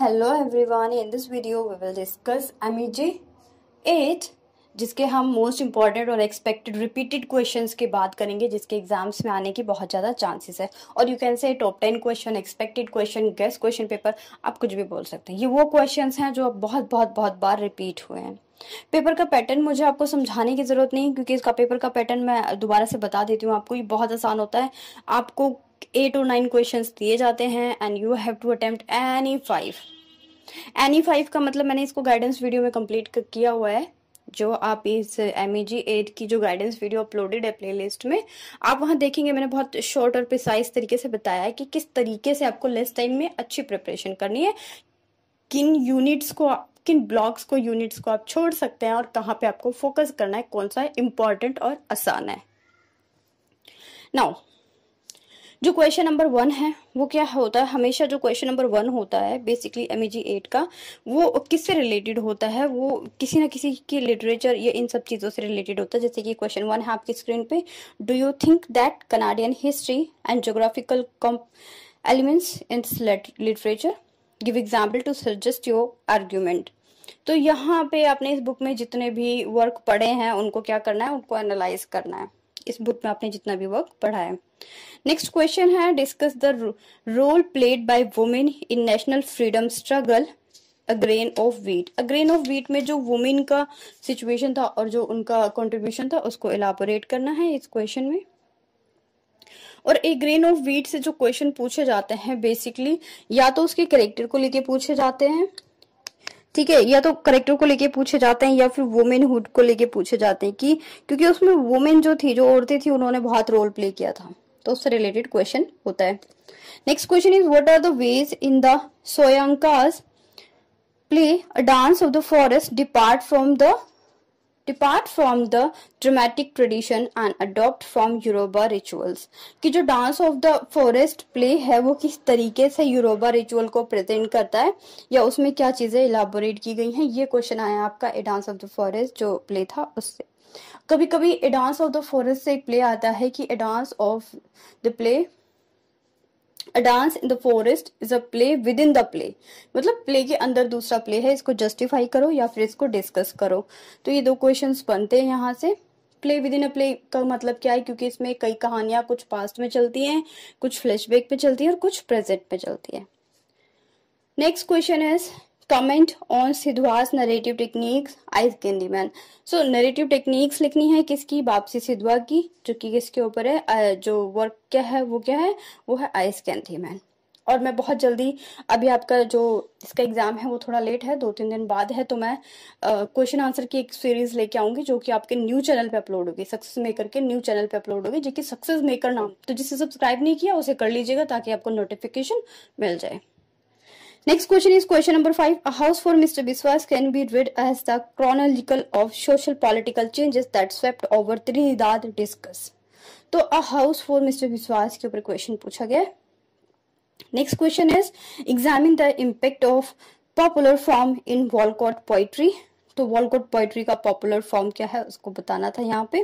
Hello everyone, in this video we will discuss MEG 8 जिसके हम most important और expected repeated questions की बात करेंगे जिसके एग्जाम्स में आने की बहुत ज़्यादा चांसेस है। और you can say top 10 question, expected question, guest question paper, आप कुछ भी बोल सकते हैं। ये वो क्वेश्चंस हैं जो बहुत बार रिपीट हुए हैं। पेपर का पैटर्न मुझे आपको समझाने की जरूरत नहीं, क्योंकि इसका पेपर का पैटर्न मैं दोबारा से बता देती हूँ आपको। ये बहुत आसान होता है। आपको 8 और 9 क्वेश्चंस दिए जाते हैं and you have to attempt any 5 का मतलब मैंने इसको गाइडेंस वीडियो में कंप्लीट किया हुआ है। जो आप इस MEG 8 की जो गाइडेंस वीडियो अपलोडेड है प्लेलिस्ट में, आप वहां देखेंगे मैंने बहुत शॉर्ट और प्रिसाइज तरीके से बताया है कि किस तरीके से आपको लेस टाइम में अच्छी प्रिपरेशन करनी है, किन यूनिट्स को, किन ब्लॉक्स को, यूनिट्स को आप छोड़ सकते हैं और कहाँ पे आपको फोकस करना है, कौन सा इम्पोर्टेंट और आसान है। नाउ जो क्वेश्चन नंबर 1 है वो क्या होता है, हमेशा जो क्वेश्चन नंबर 1 होता है बेसिकली MEG 8 का, वो किससे रिलेटेड होता है, वो किसी ना किसी की लिटरेचर या इन सब चीज़ों से रिलेटेड होता है। जैसे कि क्वेश्चन 1 है आपकी स्क्रीन पे, do you think that Canadian history and geographical elements in literature, give example to suggest your argument. तो यहाँ पे आपने इस बुक में जितने भी वर्क पढ़े हैं उनको क्या करना है, उनको एनालाइज करना है। इस बुक में आपने जितना भी वर्क पढ़ा है। नेक्स्ट क्वेश्चन है, discuss the role played by women in national freedom struggle a grain of wheat. अ ग्रेन ऑफ व्हीट में जो वुमेन का सिचुएशन था और जो उनका कंट्रीब्यूशन था उसको एलाबोरेट करना है इस क्वेश्चन में। और एक ग्रेन ऑफ व्हीट से जो क्वेश्चन पूछे जाते हैं बेसिकली या तो उसके कैरेक्टर को लेके पूछे जाते हैं, ठीक है, या तो करेक्टर को लेके पूछे जाते हैं या फिर वुमेनहुड को लेके पूछे जाते हैं, कि क्योंकि उसमें वुमेन जो थी, जो औरतें थी, उन्होंने बहुत रोल प्ले किया था, तो उससे रिलेटेड क्वेश्चन होता है। Next question is what are the ways in the Soyinka's play a dance of the forest depart from the dramatic tradition and adopt from Yoruba rituals. कि जो dance of the forest play है वो किस तरीके से यूरोबा ritual को present करता है या उसमें क्या चीजें इलाबोरेट की गई हैं, ये क्वेश्चन आया आपका a dance of the forest जो प्ले था उससे। कभी कभी a dance of the forest से एक प्ले आता है कि a dance of the play, a dance in the forest is a play within the play, मतलब प्ले के अंदर दूसरा प्ले है, इसको जस्टिफाई करो या फिर इसको डिस्कस करो। तो ये दो क्वेश्चंस बनते हैं यहाँ से। Play with in a play का मतलब क्या है, क्योंकि इसमें कई कहानियां कुछ पास्ट में चलती हैं, कुछ फ्लैशबैक पे चलती है और कुछ प्रेजेंट पे चलती है। Next question is comment on Sidhwa's narrative techniques ice candy man. So narrative techniques लिखनी है किसकी, वापसी सिद्धवा की, जो कि किसके ऊपर है, जो वर्क क्या है वो है आइस कैंडीमैन। और मैं बहुत जल्दी, अभी आपका जो इसका एग्जाम है वो थोड़ा लेट है, 2-3 दिन बाद है, तो मैं क्वेश्चन आंसर की एक सीरीज लेके आऊंगी जो कि आपके न्यू चैनल पे अपलोड होगी, सक्सेस मेकर के न्यू चैनल पे अपलोड होगी, जो कि सक्सेस मेकर नाम, तो जिससे सब्सक्राइब नहीं किया उसे कर लीजिएगा ताकि आपको नोटिफिकेशन मिल जाए। Next question is question number 5. A house for Mr. Biswas can be read as the chronicle of social political changes that swept over Trinidad. Discuss. तो a house for Mr. Biswas के ऊपर question पूछा गया। Next question is examine the impact of popular form in Walcott poetry. तो Walcott poetry का popular form क्या है उसको बताना था यहाँ पे।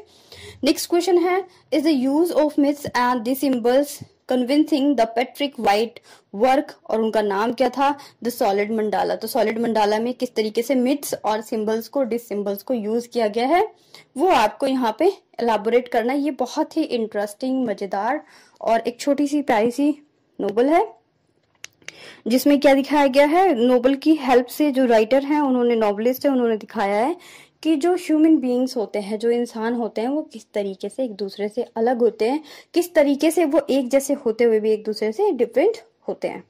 नेक्स्ट क्वेश्चन है, is the use of myths and the symbols convincing the Patrick white work, और उनका नाम क्या था, द सॉलिड मंडाला। तो सॉलिड मंडाला में किस तरीके से मिथ्स और सिंबल्स को, डिस सिंबल्स को यूज किया गया है वो आपको यहाँ पे एलाबोरेट करना है। ये बहुत ही इंटरेस्टिंग, मजेदार और एक छोटी सी प्यारी सी नोवेल है जिसमें क्या दिखाया गया है, नोबल की हेल्प से, जो राइटर हैं उन्होंने, नॉवलिस्ट है, उन्होंने दिखाया है कि जो ह्यूमन बीइंग्स होते हैं, जो इंसान होते हैं, वो किस तरीके से एक दूसरे से अलग होते हैं, किस तरीके से वो एक जैसे होते हुए भी एक दूसरे से डिफरेंट होते हैं।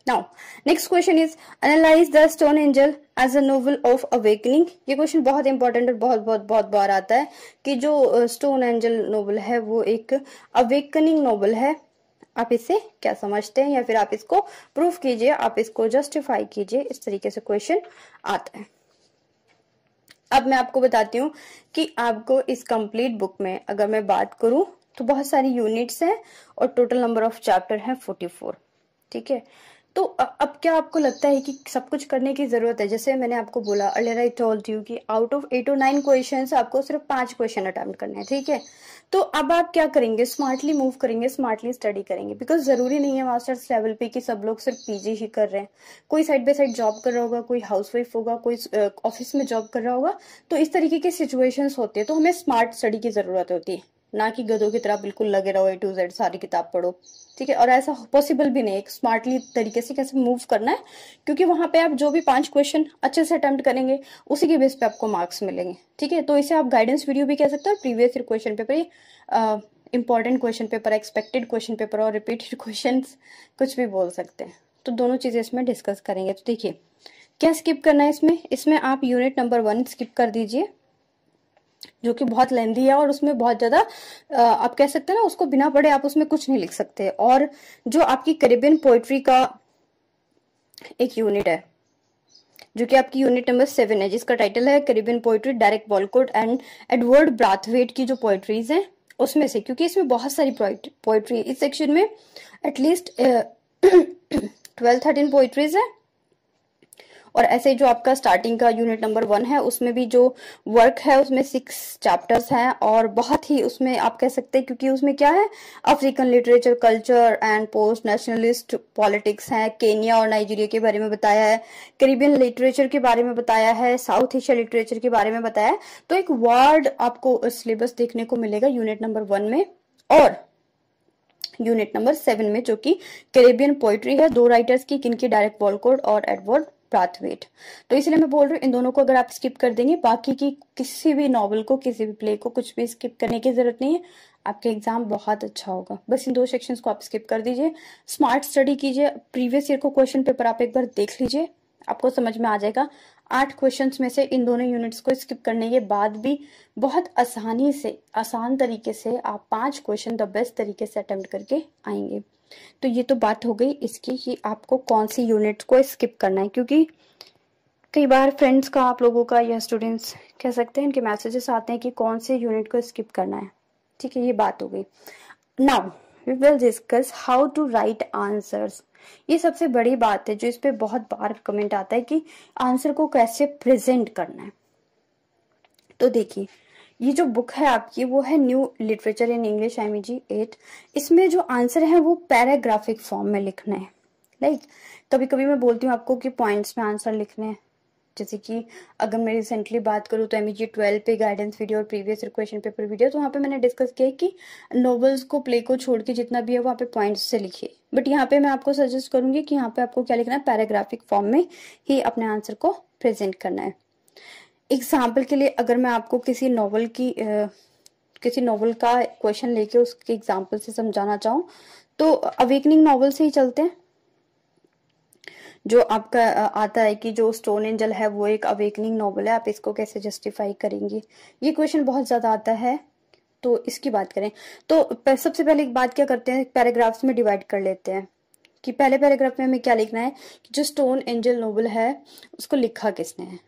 Now next question is analyse the stone angel as a novel of awakening. ये क्वेश्चन बहुत इंपॉर्टेंट और बहुत बार आता है कि जो स्टोन एंजल नोवेल है वो एक अवेकनिंग नोवेल है। आप इससे क्या समझते हैं या फिर आप इसको प्रूफ कीजिए, आप इसको जस्टिफाई कीजिए, इस तरीके से क्वेश्चन आता है। अब मैं आपको बताती हूँ कि आपको इस कंप्लीट बुक में अगर मैं बात करूं तो बहुत सारी यूनिट्स हैं और टोटल नंबर ऑफ चैप्टर है 44, ठीक है। तो अब क्या आपको लगता है कि सब कुछ करने की जरूरत है? जैसे मैंने आपको बोला अर्लियर आई टोल्ड यू कि आउट ऑफ 8 और 9 क्वेश्चंस आपको सिर्फ 5 क्वेश्चन अटेम्प्ट करने हैं, ठीक है। तो अब आप क्या करेंगे? स्मार्टली मूव करेंगे, स्मार्टली स्टडी करेंगे, बिकॉज जरूरी नहीं है मास्टर्स लेवल पे कि सब लोग सिर्फ पीजी ही कर रहे हैं। कोई साइड बाय साइड जॉब कर रहा होगा, कोई हाउसवाइफ होगा, कोई ऑफिस में जॉब कर रहा होगा। तो इस तरीके की सिचुएशंस होती है, तो हमें स्मार्ट स्टडी की जरूरत होती है, ना कि गधों की तरह बिल्कुल लगे रहो A to Z सारी किताब पढ़ो, ठीक है। और ऐसा पॉसिबल भी नहीं, एक स्मार्टली तरीके से कैसे मूव करना है, क्योंकि वहां पे आप जो भी 5 क्वेश्चन अच्छे से अटेम्प्ट करेंगे उसी के बेस पे आपको मार्क्स मिलेंगे, ठीक है। तो इसे आप गाइडेंस वीडियो भी कह सकते हो, previous year question paper, important question paper, expected question paper और रिपीटेड क्वेश्चन, कुछ भी बोल सकते हैं। तो दोनों चीजें इसमें डिस्कस करेंगे। तो देखिए क्या स्किप करना है इसमें आप यूनिट नंबर 1 स्किप कर दीजिए, जो कि बहुत लेंदी है और उसमें बहुत ज्यादा आप कह सकते हैं ना, उसको बिना पढ़े आप उसमें कुछ नहीं लिख सकते। और जो आपकी कैरिबियन पोइट्री का एक यूनिट है, जो कि आपकी यूनिट नंबर 7 है, जिसका टाइटल है Caribbean poetry, Derek Walcott and Edward Brathwaite की जो पोइट्रीज हैं उसमें से, क्योंकि इसमें बहुत सारी पोइट्री, इस सेक्शन में एटलीस्ट 12-13 पोइट्रीज है। और ऐसे जो आपका स्टार्टिंग का यूनिट नंबर 1 है उसमें भी जो वर्क है उसमें 6 चैप्टर्स हैं, और बहुत ही उसमें आप कह सकते हैं, क्योंकि उसमें क्या है, African literature, culture and post nationalist politics है, केनिया और नाइजीरिया के बारे में बताया है, कैरिबियन लिटरेचर के बारे में बताया है, साउथ एशिया लिटरेचर के बारे में बताया है। तो एक वर्ड आपको सिलेबस देखने को मिलेगा यूनिट नंबर 1 में और यूनिट नंबर 7 में, जो कि कैरिबियन पोइट्री है, 2 राइटर्स की, किनकी, डायरेक्ट वॉलकोट और एडवर्ड ब्राथवेट। तो इसलिए मैं बोल रही हूँ इन दोनों को अगर आप स्किप कर देंगे, बाकी की किसी भी नॉवल को, किसी भी प्ले को, कुछ भी स्किप करने की जरूरत नहीं है, आपका एग्जाम बहुत अच्छा होगा। बस इन 2 सेक्शंस को आप स्किप कर दीजिए, स्मार्ट स्टडी कीजिए, प्रीवियस ईयर को क्वेश्चन पेपर आप एक बार देख लीजिए, आपको समझ में आ जाएगा। 8 क्वेश्चंस में से इन दोनों यूनिट्स को स्किप करने के बाद भी बहुत आसानी से, आसान तरीके से आप 5 क्वेश्चन द बेस्ट तरीके से अटेम्प्ट करके आएंगे। तो ये तो बात हो गई इसकी कि आपको कौन सी यूनिट्स को स्किप करना है, क्योंकि कई बार फ्रेंड्स का, आप लोगों का या स्टूडेंट्स कह सकते हैं, इनके मैसेजेस आते हैं कि कौन से यूनिट को स्किप करना है, ठीक है। ये बात हो गई। Now we will discuss how to write answers. ये सबसे बड़ी बात है जो इस पे बहुत बार कमेंट आता है कि आंसर को कैसे प्रेजेंट करना है। तो देखिए ये जो बुक है आपकी वो है new literature in English MEG 8। इसमें जो आंसर है वो पैराग्राफिक फॉर्म में लिखना है। लाइक कभी कभी मैं बोलती हूँ आपको कि पॉइंट्स में आंसर लिखने हैं, जैसे कि अगर मैं रिसेंटली बात करूँ तो MEG 12 पे गाइडेंस वीडियो और प्रीवियस क्वेश्चन पेपर वीडियो, तो वहाँ पे मैंने डिस्कस किया कि नॉवेल्स को, प्ले को छोड़ के जितना भी है वहाँ पे पॉइंट्स से लिखिए। बट यहाँ पे मैं आपको सजेस्ट करूंगी कि यहाँ पे आपको क्या लिखना है, पैराग्राफिक फॉर्म में ही अपने आंसर को प्रेजेंट करना है। एग्जाम्पल के लिए अगर मैं आपको किसी नॉवल का क्वेश्चन लेके उसके एग्जाम्पल से समझाना चाहूँ तो अवेकनिंग नॉवल से ही चलते हैं। जो आपका आता है कि जो स्टोन एंजल है वो एक अवेकनिंग नॉवल है, आप इसको कैसे जस्टिफाई करेंगे, ये क्वेश्चन बहुत ज्यादा आता है। तो इसकी बात करें तो सबसे पहले एक बात क्या करते हैं, पैराग्राफ्स में डिवाइड कर लेते हैं कि पहले पैराग्राफ में हमें क्या लिखना है कि जो स्टोन एंजल नॉवल है उसको लिखा किसने है,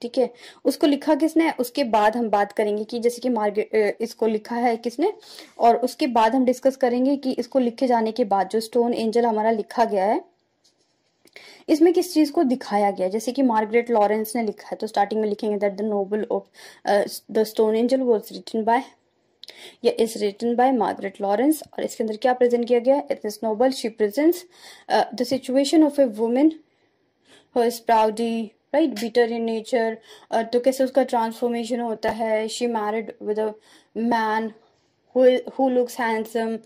ठीक है, उसको लिखा किसने है। उसके बाद हम बात करेंगे कि जैसे कि मार्गरेट, इसको लिखा है किसने, और उसके बाद हम डिस्कस करेंगे कि इसको लिखे जाने के बाद जो स्टोन एंजल हमारा लिखा गया है इसमें किस चीज को दिखाया गया है। जैसे कि मार्गरेट लॉरेंस ने लिखा है तो स्टार्टिंग में लिखेंगे that the novel of the stone angel was written by या is written by Margaret Laurence. और इसके अंदर क्या प्रेजेंट किया गया है, in this novel she presents the situation of a woman who is proudy right bitter in nature. तो कैसे उसका ट्रांसफॉर्मेशन होता है, she married with a man who looks handsome.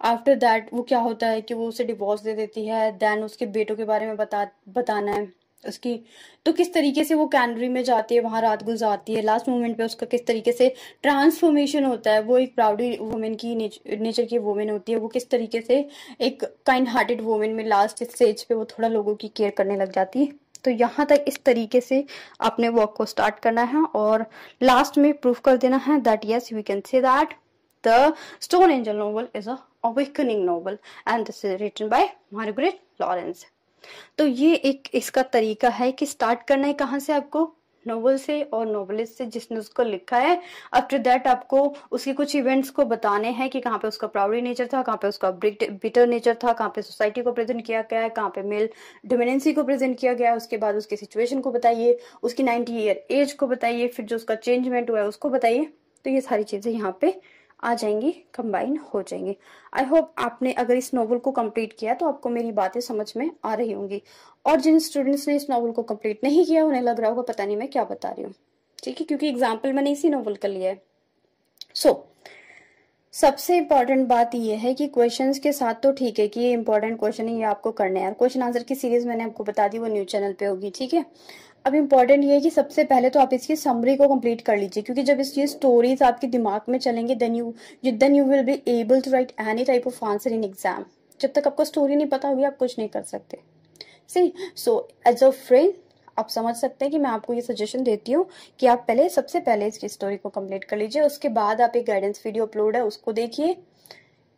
After that वो क्या होता है कि वो उसे डिवोर्स दे देती है, देन उसके बेटों के बारे में बताना है उसकी, तो किस तरीके से वो कैनरी में जाती है, वहां रात गुजारती है, लास्ट मोमेंट पे उसका किस तरीके से ट्रांसफॉर्मेशन होता है, वो एक प्राउडी वुमेन की नेचर की वुमेन होती है, वो किस तरीके से एक काइंड हार्टेड वुमेन में लास्ट स्टेज पे वो थोड़ा लोगों की केयर करने लग जाती है। तो यहाँ तक इस तरीके से आपने वर्क को स्टार्ट करना है और लास्ट में प्रूफ कर देना है that yes we can say that the stone angel novel is a awakening novel and this is written by Margaret Laurence. तो ये एक इसका तरीका है कि स्टार्ट करना है कहाँ से आपको, नोवेल से और नोवेलिस्ट से जिसने उसको लिखा है। आफ्टर दैट आपको उसके कुछ इवेंट्स को बताने हैं कि कहाँ पे उसका प्राउडी नेचर था, कहाँ पे उसका बिटर नेचर था, कहाँ पे सोसाइटी को प्रेजेंट किया गया है, कहाँ पे मेल डोमिनेंसी को प्रेजेंट किया गया है। उसके बाद उसकी सिचुएशन को बताइए, उसकी 90 ईयर एज को बताइए, फिर जो उसका चेंजमेंट हुआ है उसको बताइए। तो ये सारी चीजें यहाँ पे आ जाएंगी, कंबाइन हो जाएंगी। आई होप आपने अगर इस नॉवल को कंप्लीट किया तो आपको मेरी बातें समझ में आ रही होंगी। और जिन स्टूडेंट्स ने इस नॉवल को कंप्लीट नहीं किया उन्हें लग रहा होगा पता नहीं मैं क्या बता रही हूँ, ठीक है, क्योंकि एग्जाम्पल मैंने इसी नॉवल का लिया है। सबसे इम्पोर्टेंट बात यह है कि क्वेश्चंस के साथ तो ठीक है कि ये इंपॉर्टेंट क्वेश्चन है, ये आपको करने हैं। क्वेश्चन आंसर की सीरीज मैंने आपको बता दी, वो न्यूज चैनल पे होगी, ठीक है। अब इम्पोर्टेंट ये है कि सबसे पहले तो आप इसकी समरी को कंप्लीट कर लीजिए, क्योंकि जब इसकी स्टोरीज आपके दिमाग में चलेंगे then you will be able to write any type of answer in exam. जब तक आपको स्टोरी नहीं पता होगी आप कुछ नहीं कर सकते। सी सो एज अ फ्रेंड आप समझ सकते हैं कि मैं आपको ये सजेशन देती हूँ कि आप पहले सबसे पहले इसकी स्टोरी को कंप्लीट कर लीजिए, उसके बाद आप एक गाइडेंस वीडियो अपलोड है उसको देखिए।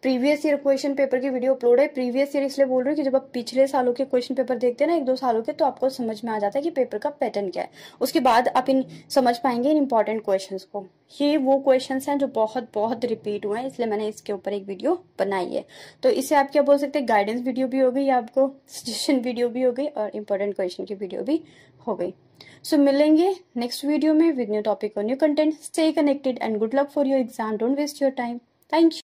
प्रीवियस ईयर क्वेश्चन पेपर की वीडियो अपलोड है। प्रीवियस ईयर इसलिए बोल रही हूँ कि जब आप पिछले सालों के क्वेश्चन पेपर देखते हैं ना, 1-2 सालों के, तो आपको समझ में आ जाता है कि पेपर का पैटर्न क्या है। उसके बाद आप इन समझ पाएंगे इन इंपॉर्टेंट क्वेश्चंस को। ये वो क्वेश्चंस हैं जो बहुत बहुत रिपीट हुए हैं, इसलिए मैंने इसके ऊपर एक वीडियो बनाई है। तो इसे आप क्या बोल सकते हैं, गाइडेंस वीडियो भी हो गई, आपको सजेशन वीडियो भी हो गई और इंपॉर्टेंट क्वेश्चन की वीडियो भी हो गई। सो मिलेंगे नेक्स्ट वीडियो में विद न्यू टॉपिक और new content. Stay connected and good luck for your exam. Don't waste your time. Thank you.